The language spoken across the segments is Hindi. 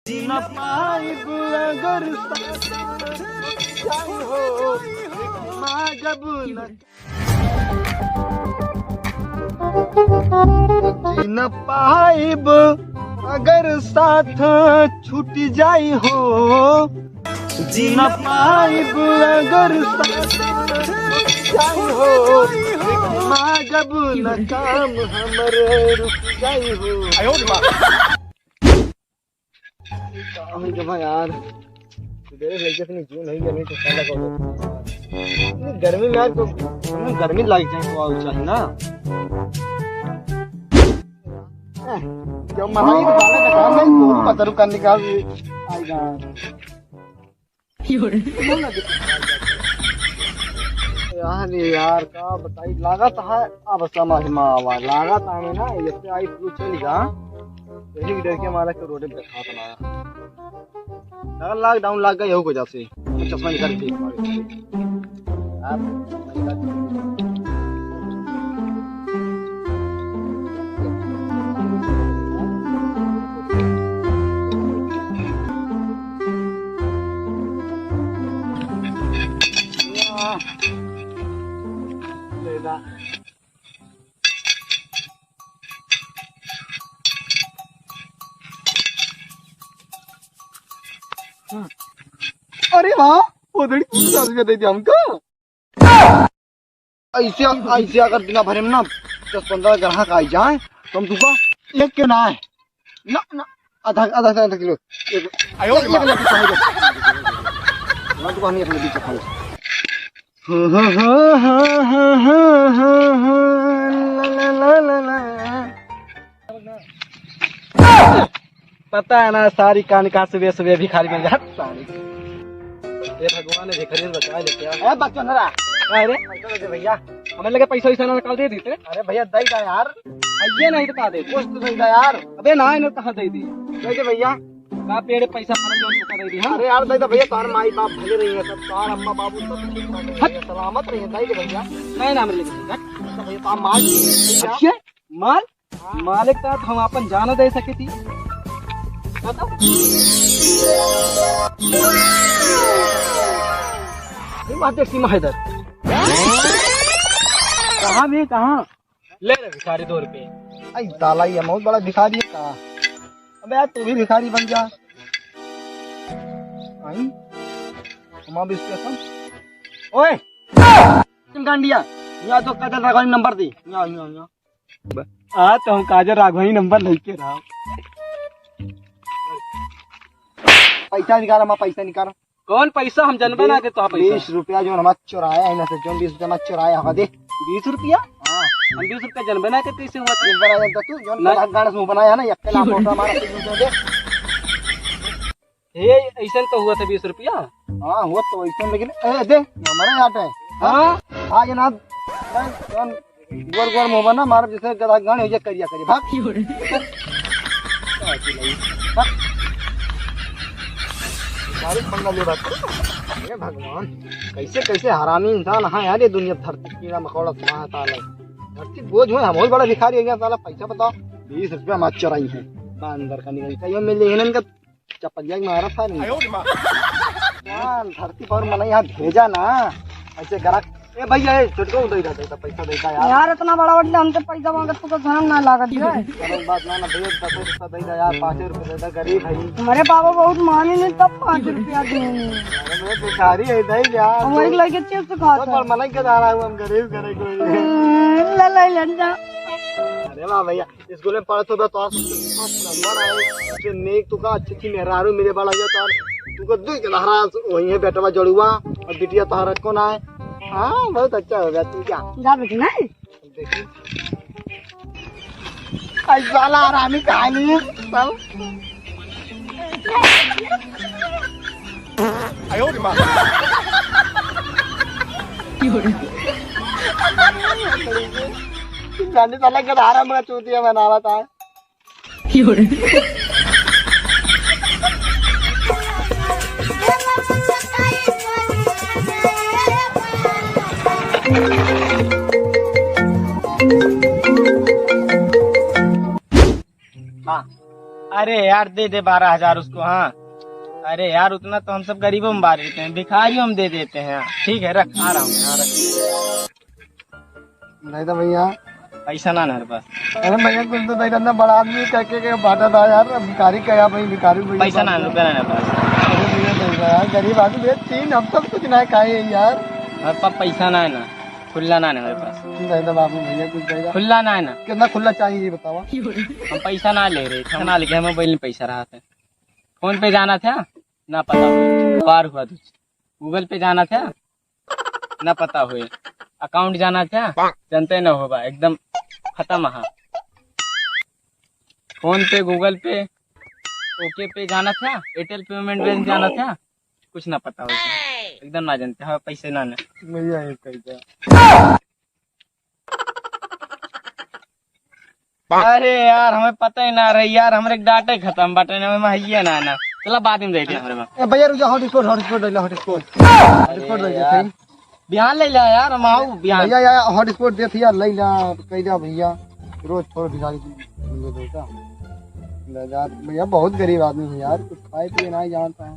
जीना पाइब अगर हो जब न जीना पाइब अगर साथ छूट जाई हो जीना पाइब अगर साथ छूट जाई हो जब न काम हमरे रुक जाई हो यार नहीं तो गर्मी में यार तो गर्मी लग जाए तो चाहिए ना जब महाई तो काम है तो पता रुक करने का आएगा यार का बताई लागत है अब समझ में आवा लागत है ना ये आई पूछ चलेगा यही डर के हमारा के रोड पे हाथ लाया अगर लॉकडाउन लग गया हो जैसे चश्मा निकाल के अरे वाह उधड़ी दे दिया हमको ऐसे ऐसे अगर बिना भरे में ना 10-15 ग्राहक आ जाए तो हम तुका एक क्यों ना है ना ना आधा किलो आयो ना तो नहीं अपने बीच खाओ पता है ना सारी कान का सुबह सुबह भिखारी बन जात सारी ये भगवान ने भिखारी बचा लेते हैं ए बच्चा नरा अरे पैसा दे भैया हमें लगे पैसा वैसा ना निकाल दे देते अरे भैया दे दा यार आइए नहीं बता दे कुछ तो दे दा यार अबे ना इन्हें कहां दे दी दे भैया का पेड़ पैसा मन जोन को दे दी हां अरे यार दे दा भैया तार माई बाप भले रही है सब तार अम्मा बाबू सब ठीक सलामत रही है दे भैया नहीं ना मिलेगी भैया तार माल अच्छा माल मालिक का हम अपन जान दे सके थी सीमा हैदर कहाँ भी कहाँ ले रहे भिखारी 2 रुपए आई ताला ये बहुत बड़ा भिखारी है कहाँ अबे यार तू भी भिखारी बन जा आई हम भी इसके ओए तुम गांडिया यहाँ तो काजल राघवानी नंबर दी यहाँ तो हम काजल राघवानी नंबर लेके रहा पैसा निकाला मैं पैसा निकाला कौन पैसा हम जनबे ना दे तो 20 रुपया जो हमारा चुराया है ना से जो 20 रुपया हमारा चुराया हवा दे 20 रुपया हां हम 20 रुपया जनबे ना के कैसे हुआ एक बार आया तू जो गाना से बनाया ना अकेला फोटो हमारा दे ये ऐसा तो हुआ था 20 रुपया हां हुआ तो ऐसा लेकिन ए दे हमारा याद है हां आ जनाब गोर मुंह बना मार जैसे गधा गाने हो जा करिया करे भाग अरे भगवान कैसे कैसे हरामी इंसान है यार ये दुनिया धरती कीड़ा मकोड़ा धरती बोझ हुए बहुत बड़ा भिखारी हो गया साला पैसा बताओ 20 रुपया मत चुराई है अंदर का निकल मिले इनका चपलिया मारा था धरती पर मैंने यहाँ भेजा ना ऐसे ग्राहक ए भैया छोटको दे दा पैसा देता यार इतना बड़ा बड़ा हमसे पैसा मांगत तो धर्म ना लागत है चलो बात ना भैया 10 रुपया दे दा यार 5 रुपया दे दा गरीब है हमारे पापा बहुत माने नहीं तब 5 रुपया देंगे अरे मैं भिखारी है दे यार हमारे लगे चिप्स खाता पर मलाई के आ रहा हूं हम गरीब करे कोई ले लंजा अरे वाह भैया स्कूल में पढ़त हो तो नंबर आए जो नेक तू का अच्छी मेहरारू मेरे बड़ा जो तू को दू के लहरा वही है बेटवा जड़ुआ और बिटिया तोहरा को ना है हाँ बहुत अच्छा हो गया तू क्या जा बेटी ना देखी ऐसा वाला आरामी कहानी सब आयो रे मां जाने साला के आराम में चूतिया बनावा था अरे यार दे दे 12,000 उसको। हाँ अरे यार उतना तो हम सब गरीबों में बांट देते हैं, भिखारियों में दे देते हैं। ठीक है रख, आ रहा हूँ यहाँ रख। नहीं तो भैया पैसा ना मेरे पास। अरे भैया कुछ तो नहीं करना, बड़ा आदमी कह के बांटा था यार, भिखारी कहा भाई भिखारी पैसा ना रुपया ना मेरे पास। अरे भैया नहीं यार, गरीब आदमी भैया 3 हफ्ता कुछ ना खाए यार। मेरे पास पैसा ना है ना, खुला ना है मेरे पास। नहीं तो बाबू भैया कुछ देगा, खुला ना है ना। कितना खुला चाहिए ये बताओ। हम पैसा ना ले रहे थे, ना लेके हमें मोबाइल में पैसा रहा था। फोन पे जाना था ना पता हुए, पार हुआ तुझ। गूगल पे जाना था ना पता हुए, अकाउंट जाना था जानते न होगा, एकदम खत्म। हाँ फोन पे गूगल पे ओके पे जाना था, एयरटेल पेमेंट बैंक जाना था, कुछ ना पता होगा, एकदम ना जानते। हाँ पैसे ना ना भैया ये पैसा। अरे यार हमें पता ही ना रही यार, हमारे डाटा खत्म बटन में है ना ना। चला बाद में देते हमारे में। भैया रुक जा, हॉटस्पॉट ले लो, हॉटस्पॉट ले जा सही। बिहान ले ला यार, हम आओ बिहान। भैया यार हॉटस्पॉट दे यार, ले जा कह जा भैया, रोज थोड़ा भिखारी देता ले जा भैया, बहुत गरीब आदमी है यार, कुछ खाए पिए ना ही जानता है।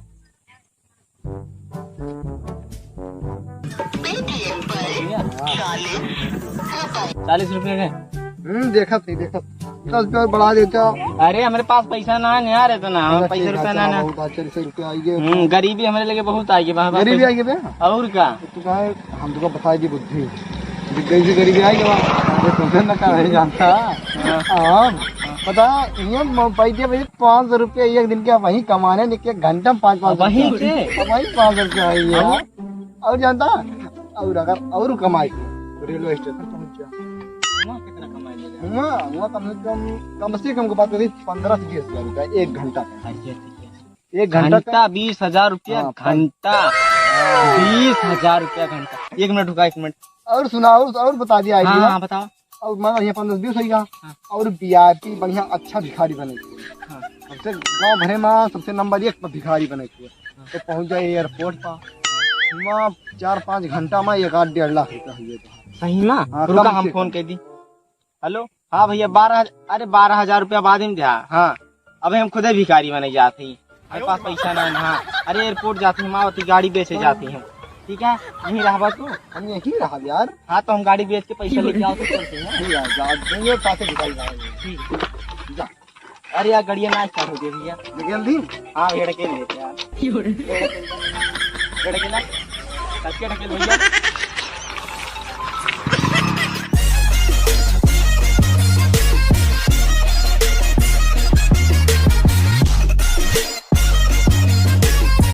40 रुपए के। देखा सही देखा, 10 रुपया बढ़ा देता। अरे हमारे पास पैसा ना है यार, इतना हम पैसा रुपया ना ना। 400 रुपया आइए, गरीबी हमारे लगे बहुत आई है। गरीबी आइए बे और क्या तू कहा, हम तुमको बताई दी बुद्धि कैसी गरीबी आई तुमसे न कहा जानता। हाँ पता ये पैसे भाई 500 रुपया एक दिन के वही कमाने, लेके घंटा 500 वही 500 रुपया आई है। और जानता और अगर और कमाई रेलवे स्टेशन पहुँच जा, कितना कमाई वहाँ कम से कम बात करी 15 से 20 हजार रुपया एक घंटा का। एक घंटा 20,000 रुपया घंटा, 20,000 रुपया घंटा। 1 मिनट रुका, 1 मिनट और सुनाओ और बता दिया आइडिया। हाँ बताओ। और माना ये 15-20 होगा और वीआईपी बढ़िया अच्छा भिखारी बने, सबसे गाँव भरे में सबसे नंबर 1 पर भिखारी बने तो पहुँच जाए एयरपोर्ट पर, वहाँ 4-5 घंटा में 1-1.5 लाख रुपया हुए। सही ना रुका, हम फोन कर दी। हेलो हाँ भैया 12,000 रुपया बाद में दिया। हाँ अबे हम खुद ही भिखारी बने जाते हैं, हमारे पास पैसा ना है। हाँ अरे एयरपोर्ट जाते हैं, मावती गाड़ी बेचे जाती है। ठीक है यहीं रहा तू, हम यहीं रहा यार। हाँ तो हम गाड़ी बेच के पैसा लेके आओ तो चलते हैं। अरे यार गाड़िया ना स्टार्ट हो गई भैया, जल्दी। हाँ भैया ढकेल लेते यार, ढकेल भैया।